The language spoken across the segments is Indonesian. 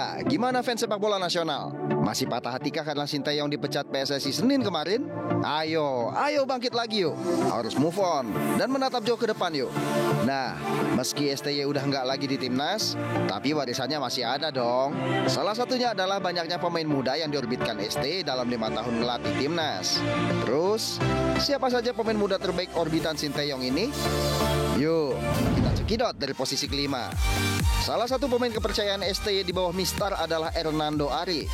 Nah, gimana fans sepak bola nasional? Masih patah hatikah karena Sinteyong dipecat PSSI Senin kemarin? Ayo bangkit lagi yuk. Harus move on dan menatap jauh ke depan yuk. Nah, meski STY udah nggak lagi di timnas, tapi warisannya masih ada dong. Salah satunya adalah banyaknya pemain muda yang diorbitkan STY dalam 5 tahun melatih timnas. Terus, siapa saja pemain muda terbaik orbitan Sinteyong ini? Yuk, kita cekidot dari posisi kelima. Salah satu pemain kepercayaan STY di bawah Mistar adalah Hernando Ari.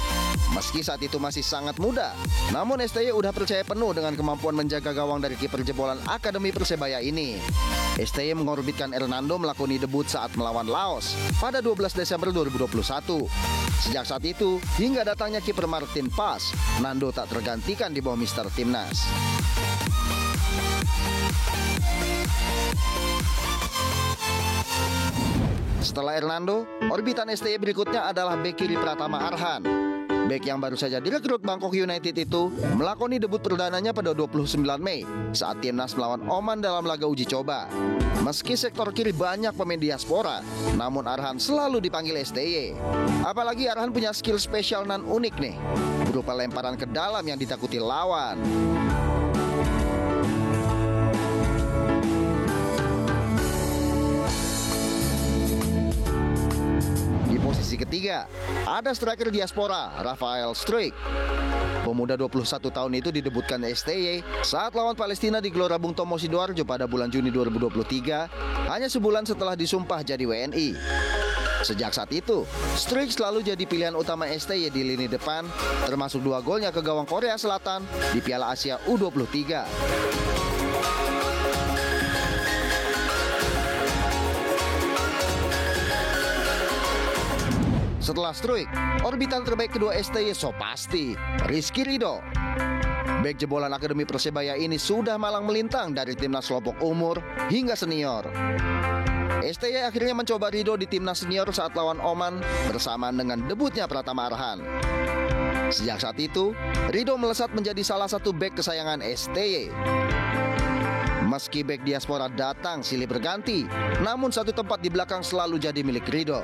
Meski saat itu masih sangat muda, namun STY udah percaya penuh dengan kemampuan menjaga gawang dari kiper jebolan Akademi Persebaya ini. STY mengorbitkan Hernando melakoni debut saat melawan Laos pada 12 Desember 2021. Sejak saat itu, hingga datangnya kiper Martin Pas, Nando tak tergantikan di bawah Mistar Timnas. Setelah Hernando, orbitan STY berikutnya adalah bek kiri Pratama Arhan. Bek yang baru saja direkrut Bangkok United itu melakoni debut perdananya pada 29 Mei saat timnas melawan Oman dalam laga uji coba. Meski sektor kiri banyak pemain diaspora, namun Arhan selalu dipanggil STY. Apalagi Arhan punya skill spesial nan unik nih, berupa lemparan ke dalam yang ditakuti lawan. Posisi ketiga, ada striker diaspora, Rafael Struijk. Pemuda 21 tahun itu didebutkan STY saat lawan Palestina di Gelora Bung Tomo Sidoarjo pada bulan Juni 2023, hanya sebulan setelah disumpah jadi WNI. Sejak saat itu, Struijk selalu jadi pilihan utama STY di lini depan, termasuk 2 golnya ke gawang Korea Selatan di Piala Asia U23. Setelah Struijk, orbitan terbaik kedua STY so pasti Rizky Ridho. Bek jebolan Akademi Persebaya ini sudah malang melintang dari timnas kelompok umur hingga senior. STY akhirnya mencoba Ridho di timnas senior saat lawan Oman bersamaan dengan debutnya Pratama Arhan. Sejak saat itu, Ridho melesat menjadi salah satu bek kesayangan STY. Meski bek diaspora datang silih berganti, namun satu tempat di belakang selalu jadi milik Ridho.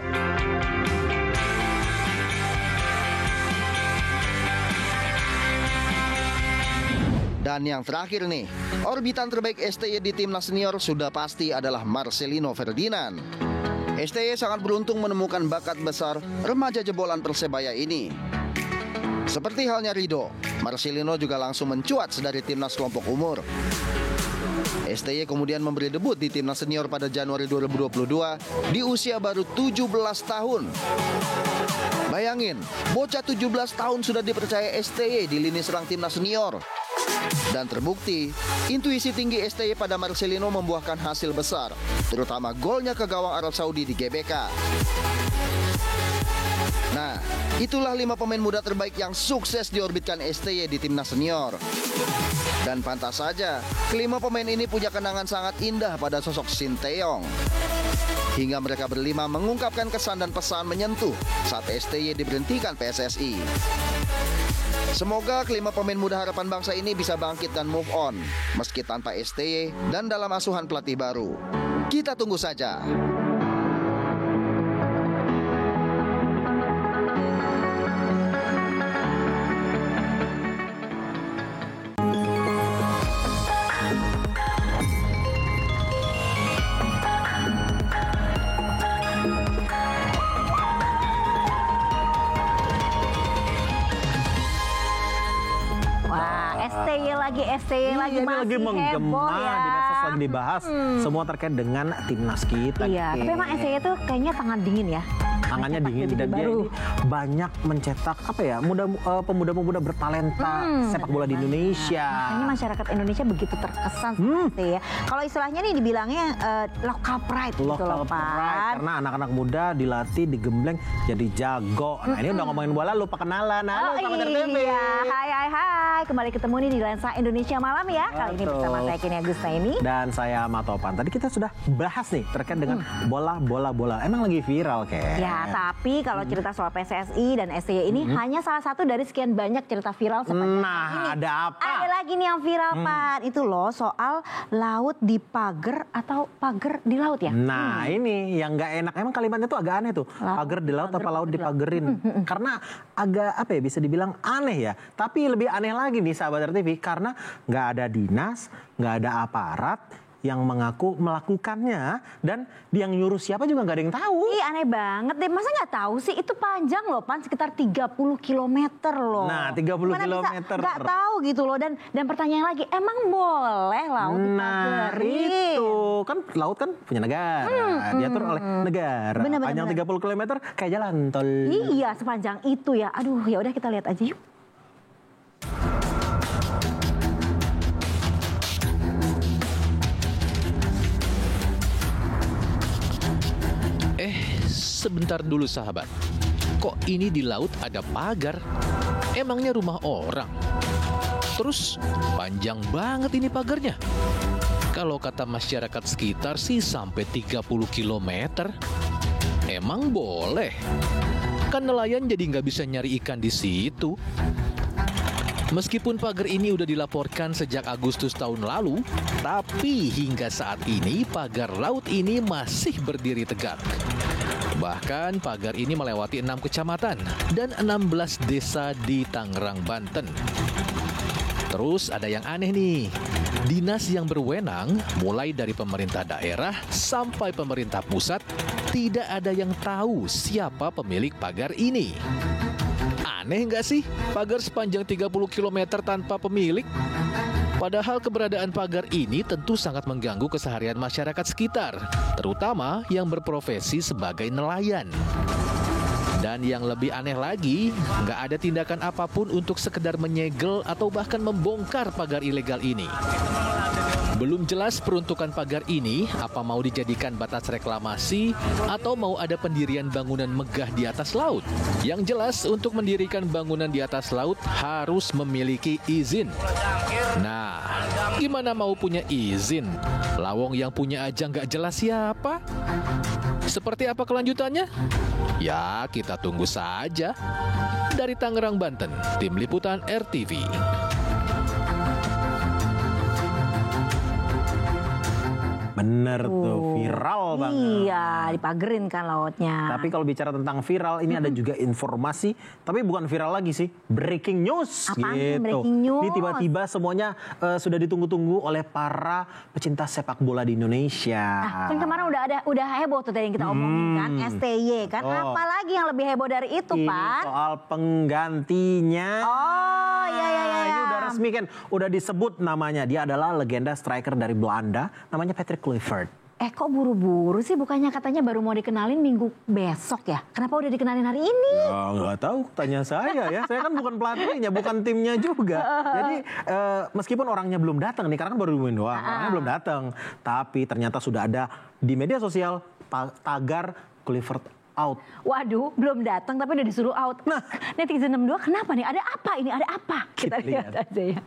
Dan yang terakhir nih, orbitan terbaik STY di timnas senior sudah pasti adalah Marcelino Ferdinand. STY sangat beruntung menemukan bakat besar remaja jebolan Persebaya ini. Seperti halnya Ridho, Marcelino juga langsung mencuat dari timnas kelompok umur. STY kemudian memberi debut di timnas senior pada Januari 2022 di usia baru 17 tahun. Bayangin, bocah 17 tahun sudah dipercaya STY di lini serang timnas senior. Dan terbukti, intuisi tinggi STY pada Marcelino membuahkan hasil besar, terutama golnya ke gawang Arab Saudi di GBK. Nah, itulah 5 pemain muda terbaik yang sukses diorbitkan STY di timnas senior. Dan pantas saja, kelima pemain ini punya kenangan sangat indah pada sosok Sinteyong. Hingga mereka berlima mengungkapkan kesan dan pesan menyentuh saat STY diberhentikan PSSI. Semoga kelima pemain muda harapan bangsa ini bisa bangkit dan move on, meski tanpa STY dan dalam asuhan pelatih baru. Kita tunggu saja. STY lagi masih menggema heboh ya. Di medsos lagi dibahas semua terkait dengan timnas kita. Iya, tapi emang STY itu kayaknya tangan dingin ya. Tangannya dingin dan dia ini banyak mencetak pemuda-pemuda bertalenta sepak bola di Indonesia. Makanya masyarakat Indonesia begitu terkesan seperti ya. Kalau istilahnya nih dibilangnya local pride gitu loh, Pak. Karena anak-anak muda dilatih, digembleng jadi jago. Nah, ini udah ngomongin bola lupa kenalan. Halo, Selamat TV. Hai. Kembali ketemu nih di Lensa Indonesia Malam ya. Kali ini bersama saya Kenia Gustaini dan saya Matopan. Tadi kita sudah bahas nih terkait dengan bola. Emang lagi viral kayak. Ya, Ya, tapi kalau cerita soal PSSI dan STY ini hanya salah satu dari sekian banyak cerita viral sepanjang Nah, ini. ada apa? Ada lagi nih yang viral, Pan. Itu loh soal laut di pagar atau pagar di laut ya. Nah, ini yang nggak enak. Emang kalimatnya tuh agak aneh tuh. Pagar di laut apa laut dipagerin? Karena agak apa ya, bisa dibilang aneh ya. Tapi lebih aneh lagi nih sahabat RTV, karena nggak ada dinas, nggak ada aparat yang mengaku melakukannya, dan yang nyuruh siapa juga nggak ada yang tahu. Ih, aneh banget deh. Masa nggak tahu sih? Itu panjang loh, Pan, sekitar 30 kilometer loh. Nah, 30 Gimana kilometer. bisa nggak tahu gitu loh. Dan pertanyaan lagi, emang boleh laut Nah, dipagerin? itu kan laut kan punya negara, diatur oleh negara. Bener, Panjang 30 km kayak jalan tol. Iya, sepanjang itu ya. Aduh, ya udah kita lihat aja yuk. Sebentar dulu sahabat, kok ini di laut ada pagar? Emangnya rumah orang? Terus panjang banget ini pagarnya. Kalau kata masyarakat sekitar sih sampai 30 km. Emang boleh? Kan nelayan jadi nggak bisa nyari ikan di situ. Meskipun pagar ini udah dilaporkan sejak Agustus tahun lalu, tapi hingga saat ini pagar laut ini masih berdiri tegak. Bahkan pagar ini melewati 6 kecamatan dan 16 desa di Tangerang, Banten. Terus ada yang aneh nih. Dinas yang berwenang, mulai dari pemerintah daerah sampai pemerintah pusat, tidak ada yang tahu siapa pemilik pagar ini. Aneh nggak sih pagar sepanjang 30 km tanpa pemilik? Padahal keberadaan pagar ini tentu sangat mengganggu keseharian masyarakat sekitar, terutama yang berprofesi sebagai nelayan. Dan yang lebih aneh lagi, nggak ada tindakan apapun untuk sekedar menyegel atau bahkan membongkar pagar ilegal ini. Belum jelas peruntukan pagar ini, apa mau dijadikan batas reklamasi atau mau ada pendirian bangunan megah di atas laut. Yang jelas untuk mendirikan bangunan di atas laut harus memiliki izin. Nah, gimana mau punya izin? Lawong yang punya aja nggak jelas siapa? Seperti apa kelanjutannya? Ya, kita tunggu saja. Dari Tangerang, Banten, Tim Liputan RTV. Bener tuh, viral banget. Iya, dipagerin kan lautnya. Tapi kalau bicara tentang viral, ini ada juga informasi, tapi bukan viral lagi sih, breaking news. Apaan gitu. breaking news? Ini tiba-tiba semuanya sudah ditunggu-tunggu oleh para pecinta sepak bola di Indonesia. Nah, kan kemarin udah heboh tuh tadi yang kita omongin kan, STY kan. Oh. Apalagi yang lebih heboh dari itu, Ini Pan? soal penggantinya. Oh, iya. Ini udah resmi kan, udah disebut namanya. Dia adalah legenda striker dari Belanda, namanya Patrick Kluivert. Kok buru-buru sih? Bukannya katanya baru mau dikenalin minggu besok ya? Kenapa udah dikenalin hari ini? Ya, nggak tahu, tanya saya ya. Saya kan bukan pelatihnya, bukan timnya juga. Jadi meskipun orangnya belum datang nih, karena kan baru diumumin doang, orangnya belum datang. Tapi ternyata sudah ada di media sosial tagar Kluivert out. Waduh, belum datang tapi udah disuruh out. Nah, netizen 62 kenapa nih? Ada apa ini? Ada apa? Kita lihat aja ya.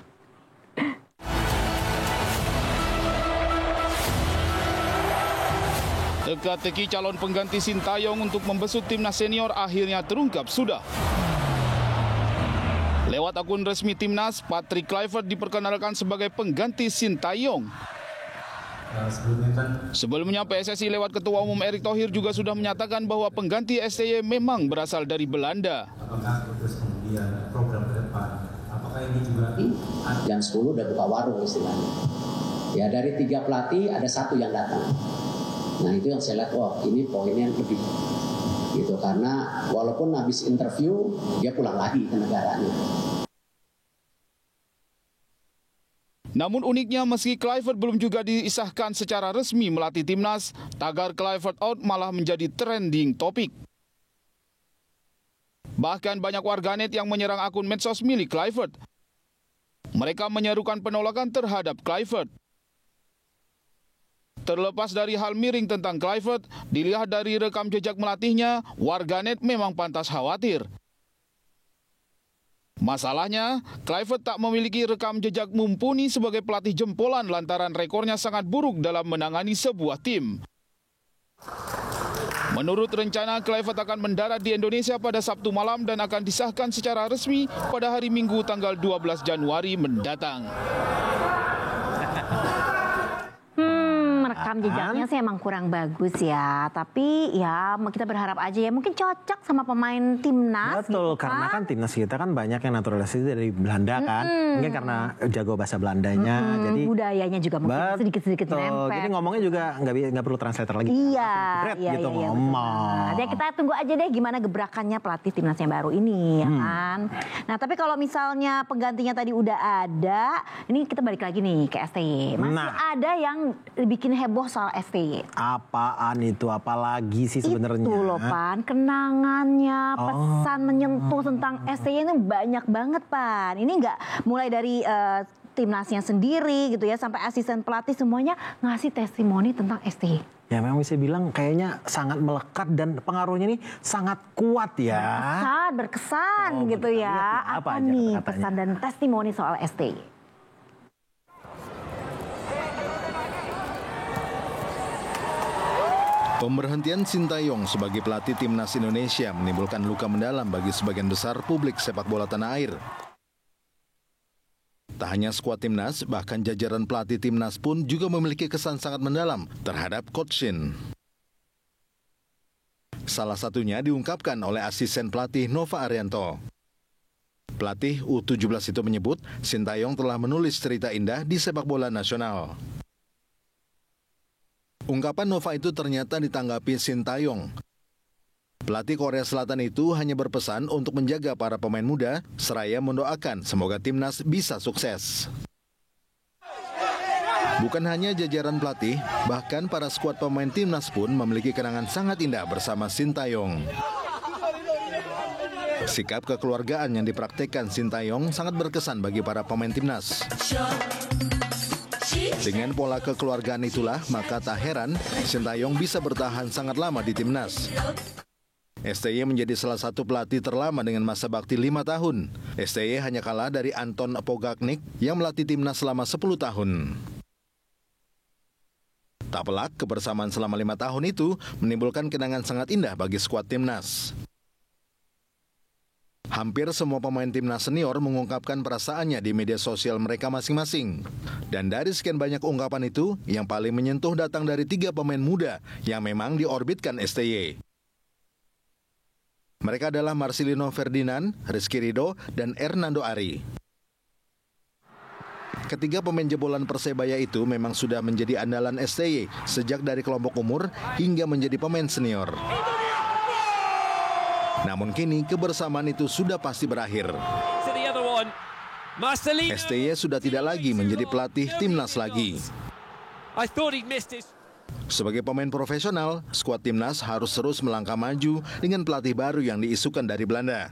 Teka-teki calon pengganti Sintayong untuk membesut timnas senior akhirnya terungkap sudah. Lewat akun resmi timnas, Patrick Kluivert diperkenalkan sebagai pengganti Sintayong. Sebelumnya PSSI lewat Ketua Umum Erick Thohir juga sudah menyatakan bahwa pengganti STY memang berasal dari Belanda. Apakah terus kemudian program ke depan, apakah ini juga jam 10 udah buka warung istilahnya. Ya dari 3 pelatih ada 1 yang datang. Nah itu yang saya lihat, wah ini poinnya lebih gitu, karena walaupun habis interview dia pulang lagi ke negaranya. Namun uniknya meski Kluivert belum juga disahkan secara resmi melatih timnas, tagar Kluivert out malah menjadi trending topik. Bahkan banyak warganet yang menyerang akun medsos milik Kluivert. Mereka menyerukan penolakan terhadap Kluivert. Terlepas dari hal miring tentang Kluivert, dilihat dari rekam jejak melatihnya, warganet memang pantas khawatir. Masalahnya, Kluivert tak memiliki rekam jejak mumpuni sebagai pelatih jempolan lantaran rekornya sangat buruk dalam menangani sebuah tim. Menurut rencana, Kluivert akan mendarat di Indonesia pada Sabtu malam dan akan disahkan secara resmi pada hari Minggu tanggal 12 Januari mendatang. Rekam jejaknya sih emang kurang bagus ya, tapi ya kita berharap aja ya mungkin cocok sama pemain timnas. Betul, gitu karena kan timnas kita kan banyak yang naturalisasi dari Belanda kan, mungkin karena jago bahasa Belandanya, jadi budayanya juga mungkin sedikit-sedikit nempel. Jadi ngomongnya juga nggak perlu translator lagi. Iya, gitu iya, ngomong. Nah, kita tunggu aja deh gimana gebrakannya pelatih timnas yang baru ini, ya kan. Nah, tapi kalau misalnya penggantinya tadi udah ada, ini kita balik lagi nih ke STY. Masih ada yang bikin heboh soal STY. Apaan itu? Apalagi sih sebenarnya? Itu loh Pan, kenangannya, pesan menyentuh tentang STY itu banyak banget Pan. Ini nggak mulai dari timnasnya sendiri gitu ya, sampai asisten pelatih semuanya ngasih testimoni tentang STY. Ya memang bisa bilang kayaknya sangat melekat dan pengaruhnya nih sangat kuat ya. Berkesan gitu ya. Apa nih pesan dan testimoni soal STY? Pemberhentian Sintayong sebagai pelatih timnas Indonesia menimbulkan luka mendalam bagi sebagian besar publik sepak bola tanah air. Tak hanya skuad timnas, bahkan jajaran pelatih timnas pun juga memiliki kesan sangat mendalam terhadap Coach Shin. Salah satunya diungkapkan oleh asisten pelatih Nova Arianto. Pelatih U17 itu menyebut Sintayong telah menulis cerita indah di sepak bola nasional. Ungkapan Nova itu ternyata ditanggapi Sintayong. Pelatih Korea Selatan itu hanya berpesan untuk menjaga para pemain muda, seraya mendoakan semoga timnas bisa sukses. Bukan hanya jajaran pelatih, bahkan para skuad pemain timnas pun memiliki kenangan sangat indah bersama Sintayong. Sikap kekeluargaan yang dipraktekkan Sintayong sangat berkesan bagi para pemain timnas. Dengan pola kekeluargaan itulah, maka tak heran Sintayong bisa bertahan sangat lama di timnas. STY menjadi salah satu pelatih terlama dengan masa bakti 5 tahun. STY hanya kalah dari Anton Pogacnik yang melatih timnas selama 10 tahun. Tak pelak, kebersamaan selama 5 tahun itu menimbulkan kenangan sangat indah bagi skuad timnas. Hampir semua pemain timnas senior mengungkapkan perasaannya di media sosial mereka masing-masing. Dan dari sekian banyak ungkapan itu, yang paling menyentuh datang dari 3 pemain muda yang memang diorbitkan STY. Mereka adalah Marcelino Ferdinand, Rizky Ridho, dan Hernando Ari. Ketiga pemain jebolan Persebaya itu memang sudah menjadi andalan STY sejak dari kelompok umur hingga menjadi pemain senior. Namun kini kebersamaan itu sudah pasti berakhir. STY sudah tidak lagi menjadi pelatih timnas lagi. Sebagai pemain profesional, skuad timnas harus terus melangkah maju dengan pelatih baru yang diisukan dari Belanda.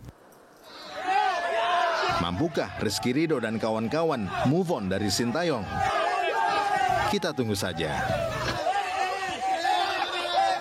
Mampukah Rizky Ridho dan kawan-kawan move on dari Sintayong? Kita tunggu saja.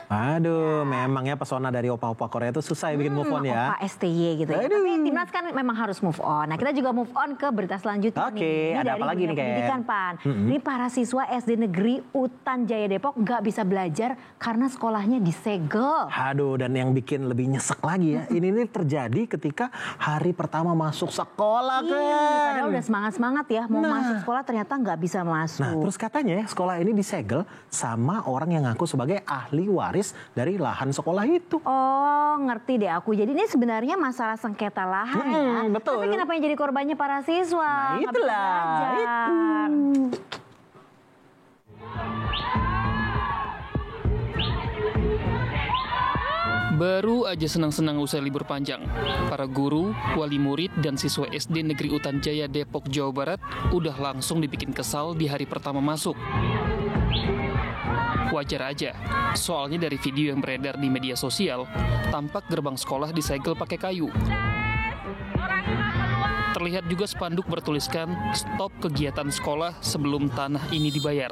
Aduh, memang ya pesona dari opa-opa Korea itu susah bikin move on ya. Opa STY gitu ya. Tapi timnas kan memang harus move on. Nah, kita juga move on ke berita selanjutnya nih. Ada apa lagi nih pendidikan, Pan. Ini para siswa SD Negeri Utan Jaya Depok nggak bisa belajar karena sekolahnya disegel. Aduh, dan yang bikin lebih nyesek lagi ya. Ini terjadi ketika hari pertama masuk sekolah kan. Padahal udah semangat-semangat ya. Mau masuk sekolah ternyata nggak bisa masuk. Nah, terus katanya ya sekolah ini disegel sama orang yang ngaku sebagai ahli waris dari lahan sekolah itu. Oh, ngerti deh aku. Jadi ini sebenarnya masalah sengketa lahan ya. Betul. Tapi kenapa yang jadi korbannya para siswa? Nah, itulah. Baru aja senang-senang usai libur panjang, para guru, wali murid, dan siswa SD Negeri Utan Jaya Depok, Jawa Barat udah langsung dibikin kesal di hari pertama masuk. Wajar aja, soalnya dari video yang beredar di media sosial, tampak gerbang sekolah disegel pakai kayu. Terlihat juga spanduk bertuliskan, stop kegiatan sekolah sebelum tanah ini dibayar.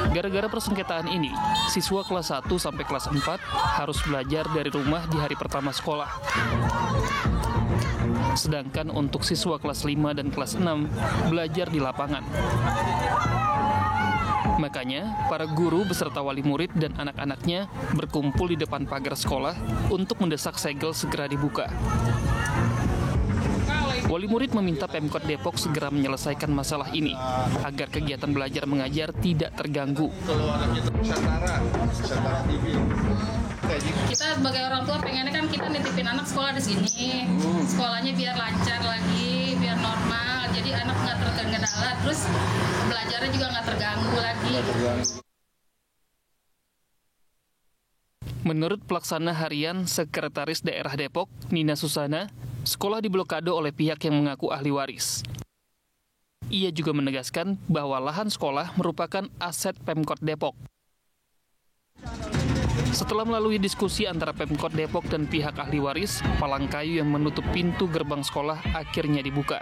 Gara-gara persengketaan ini, siswa kelas 1 sampai kelas 4 harus belajar dari rumah di hari pertama sekolah. Sedangkan untuk siswa kelas 5 dan kelas 6 belajar di lapangan. Makanya, para guru beserta wali murid dan anak-anaknya berkumpul di depan pagar sekolah untuk mendesak segel segera dibuka. Wali murid meminta Pemkot Depok segera menyelesaikan masalah ini agar kegiatan belajar mengajar tidak terganggu. Kita sebagai orang tua pengennya kan kita nitipin anak sekolah di sini, sekolahnya biar lancar lagi, biar normal, jadi anak nggak terkendala, terus belajarnya juga nggak terganggu lagi. Menurut pelaksana harian Sekretaris Daerah Depok, Nina Susana, sekolah diblokade oleh pihak yang mengaku ahli waris. Ia juga menegaskan bahwa lahan sekolah merupakan aset Pemkot Depok. Setelah melalui diskusi antara Pemkot Depok dan pihak ahli waris, palang kayu yang menutup pintu gerbang sekolah akhirnya dibuka.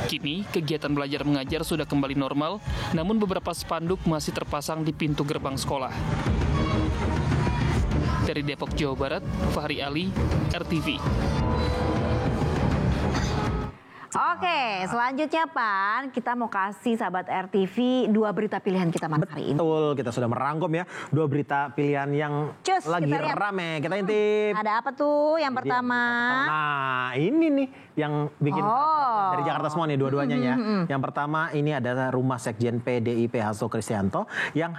Kini, kegiatan belajar mengajar sudah kembali normal, namun beberapa spanduk masih terpasang di pintu gerbang sekolah. Dari Depok, Jawa Barat, Fahri Ali, RTV. Oke, selanjutnya Pan, kita mau kasih sahabat RTV 2 berita pilihan kita malam hari ini. Betul, kita sudah merangkum ya 2 berita pilihan yang lagi rame. Kita intip. Ada apa tuh yang pertama? Nah, ini nih yang bikin dari Jakarta semua nih dua-duanya ya. Yang pertama ini ada rumah Sekjen PDIP Hasto Kristianto yang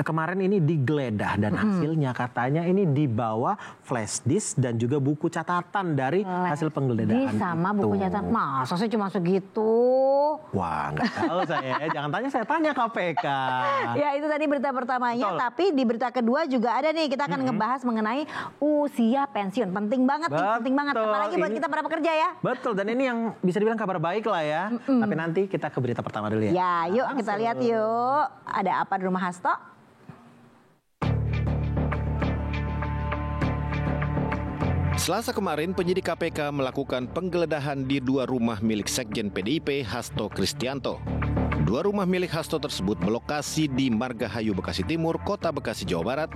kemarin ini digeledah dan hasilnya katanya ini dibawa flash disk dan juga buku catatan dari hasil penggeledahan. Sama buku catatan. Masa sih cuma segitu? Wah, nggak tahu saya. Jangan tanya, saya tanya KPK. Ya, itu tadi berita pertamanya. Betul. Tapi di berita kedua juga ada nih. Kita akan ngebahas mengenai usia pensiun. Penting banget nih, penting banget. Apalagi buat kita para pekerja ya. Betul, dan ini yang bisa dibilang kabar baik lah ya. Tapi nanti kita ke berita pertama dulu ya. Ya, yuk kita lihat yuk. Ada apa di rumah Hasto? Selasa kemarin, penyidik KPK melakukan penggeledahan di 2 rumah milik Sekjen PDIP Hasto Kristianto. 2 rumah milik Hasto tersebut berlokasi di Margahayu, Bekasi Timur, Kota Bekasi, Jawa Barat,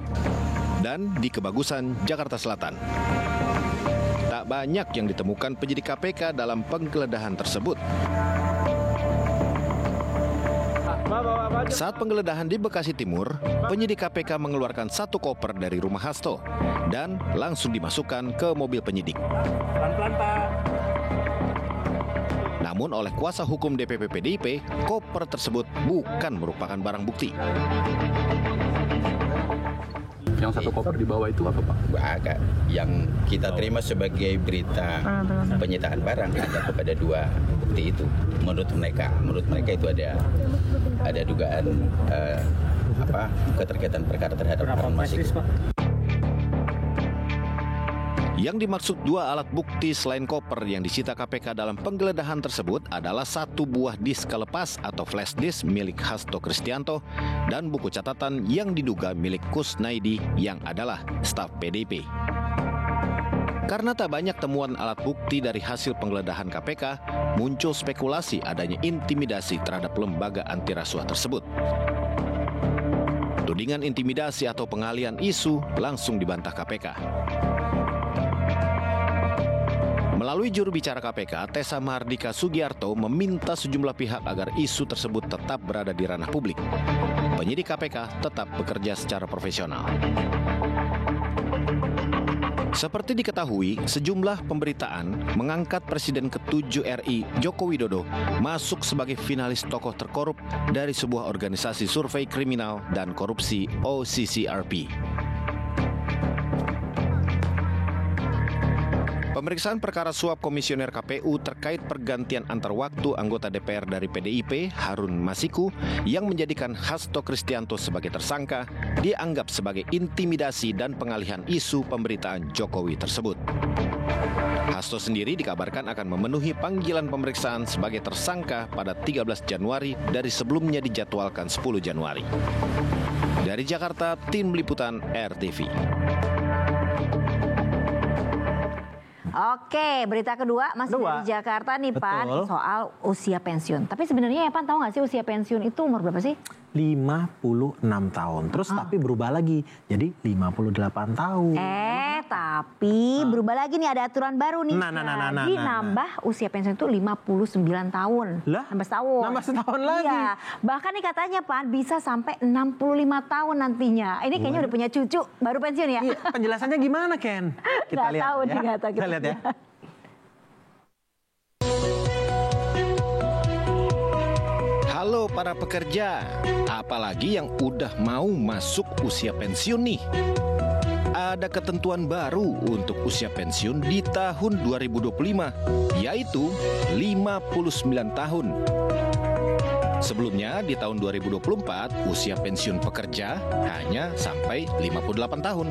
dan di Kebagusan, Jakarta Selatan. Tak banyak yang ditemukan penyidik KPK dalam penggeledahan tersebut. Saat penggeledahan di Bekasi Timur, penyidik KPK mengeluarkan 1 koper dari rumah Hasto dan langsung dimasukkan ke mobil penyidik. Namun oleh kuasa hukum DPP PDIP, koper tersebut bukan merupakan barang bukti. Yang 1 koper di bawah itu apa, Pak? Agak yang kita terima sebagai berita penyitaan barang ada kepada 2 bukti itu. Menurut mereka itu ada dugaan keterkaitan perkara terhadap Harun Masiku. Yang dimaksud 2 alat bukti selain koper yang disita KPK dalam penggeledahan tersebut adalah 1 buah disk kelepas atau flash disk milik Hasto Kristianto dan buku catatan yang diduga milik Kusnaidi yang adalah staf PDIP. Karena tak banyak temuan alat bukti dari hasil penggeledahan KPK, muncul spekulasi adanya intimidasi terhadap lembaga anti rasuah tersebut. Tudingan intimidasi atau pengalihan isu langsung dibantah KPK. Melalui juru bicara KPK, Tessa Mahardika Sugiarto meminta sejumlah pihak agar isu tersebut tetap berada di ranah publik. Penyidik KPK tetap bekerja secara profesional. Seperti diketahui, sejumlah pemberitaan mengangkat Presiden ke-7 RI Joko Widodo masuk sebagai finalis tokoh terkorup dari sebuah organisasi survei kriminal dan korupsi OCCRP. Pemeriksaan perkara suap komisioner KPU terkait pergantian antar waktu anggota DPR dari PDIP, Harun Masiku, yang menjadikan Hasto Kristianto sebagai tersangka, dianggap sebagai intimidasi dan pengalihan isu pemberitaan Jokowi tersebut. Hasto sendiri dikabarkan akan memenuhi panggilan pemeriksaan sebagai tersangka pada 13 Januari dari sebelumnya dijadwalkan 10 Januari. Dari Jakarta, tim liputan RTV. Oke, berita kedua masih dari Jakarta nih, Pan, soal usia pensiun. Tapi sebenarnya ya, Pan, tahu nggak sih usia pensiun itu umur berapa sih? 56 tahun. Terus tapi berubah lagi jadi 58 tahun. Tapi berubah lagi nih, ada aturan baru nih. Jadi nambah usia pensiun itu 59 tahun. Lah? Nambah setahun. Nambah setahun lagi? Iya. Bahkan nih katanya Pan bisa sampai 65 tahun nantinya. Ini kayaknya udah punya cucu baru pensiun ya? Iya, penjelasannya gimana Ken? Kita lihat tahu, ya. nggak tahu. Kita lihat ya. Halo para pekerja, apalagi yang udah mau masuk usia pensiun nih. Ada ketentuan baru untuk usia pensiun di tahun 2025, yaitu 59 tahun. Sebelumnya di tahun 2024, usia pensiun pekerja hanya sampai 58 tahun.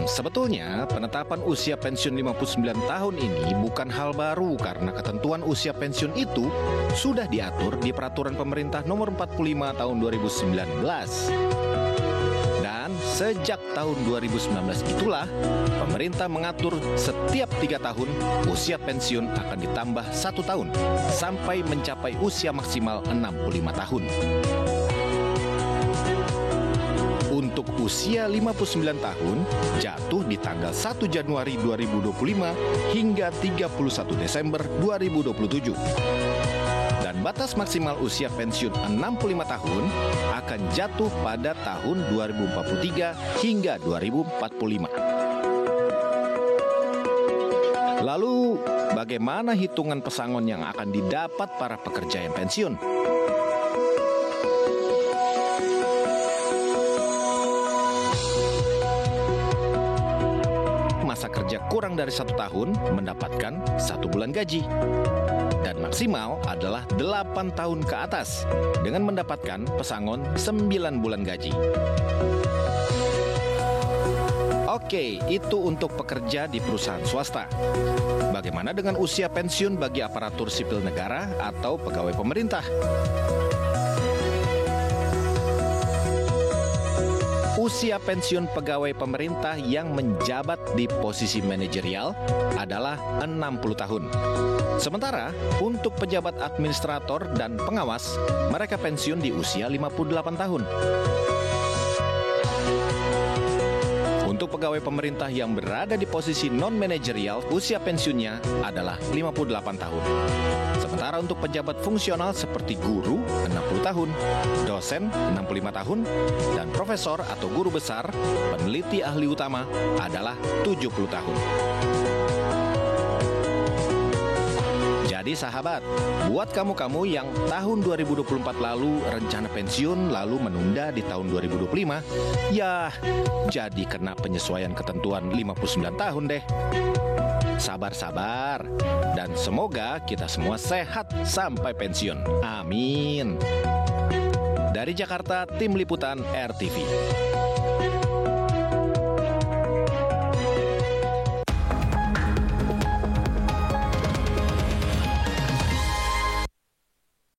Sebetulnya penetapan usia pensiun 59 tahun ini bukan hal baru karena ketentuan usia pensiun itu sudah diatur di Peraturan Pemerintah Nomor 45 Tahun 2019. Dan sejak tahun 2019 itulah pemerintah mengatur setiap 3 tahun usia pensiun akan ditambah 1 tahun sampai mencapai usia maksimal 65 tahun. Untuk usia 59 tahun jatuh di tanggal 1 Januari 2025 hingga 31 Desember 2027. Dan batas maksimal usia pensiun 65 tahun akan jatuh pada tahun 2043 hingga 2045. Lalu, bagaimana hitungan pesangon yang akan didapat para pekerja yang pensiun? Masa kerja kurang dari 1 tahun mendapatkan 1 bulan gaji. Dan maksimal adalah 8 tahun ke atas dengan mendapatkan pesangon 9 bulan gaji. Oke, itu untuk pekerja di perusahaan swasta. Bagaimana dengan usia pensiun bagi aparatur sipil negara atau pegawai pemerintah? Usia pensiun pegawai pemerintah yang menjabat di posisi manajerial adalah 60 tahun. Sementara untuk pejabat administrator dan pengawas, mereka pensiun di usia 58 tahun. Untuk pegawai pemerintah yang berada di posisi non-manajerial, usia pensiunnya adalah 58 tahun. Sementara untuk pejabat fungsional seperti guru 60 tahun, dosen 65 tahun, dan profesor atau guru besar, peneliti ahli utama adalah 70 tahun. Jadi sahabat, buat kamu-kamu yang tahun 2024 lalu rencana pensiun lalu menunda di tahun 2025, ya jadi kena penyesuaian ketentuan 59 tahun deh. Sabar-sabar, dan semoga kita semua sehat sampai pensiun. Amin. Dari Jakarta, Tim Liputan RTV.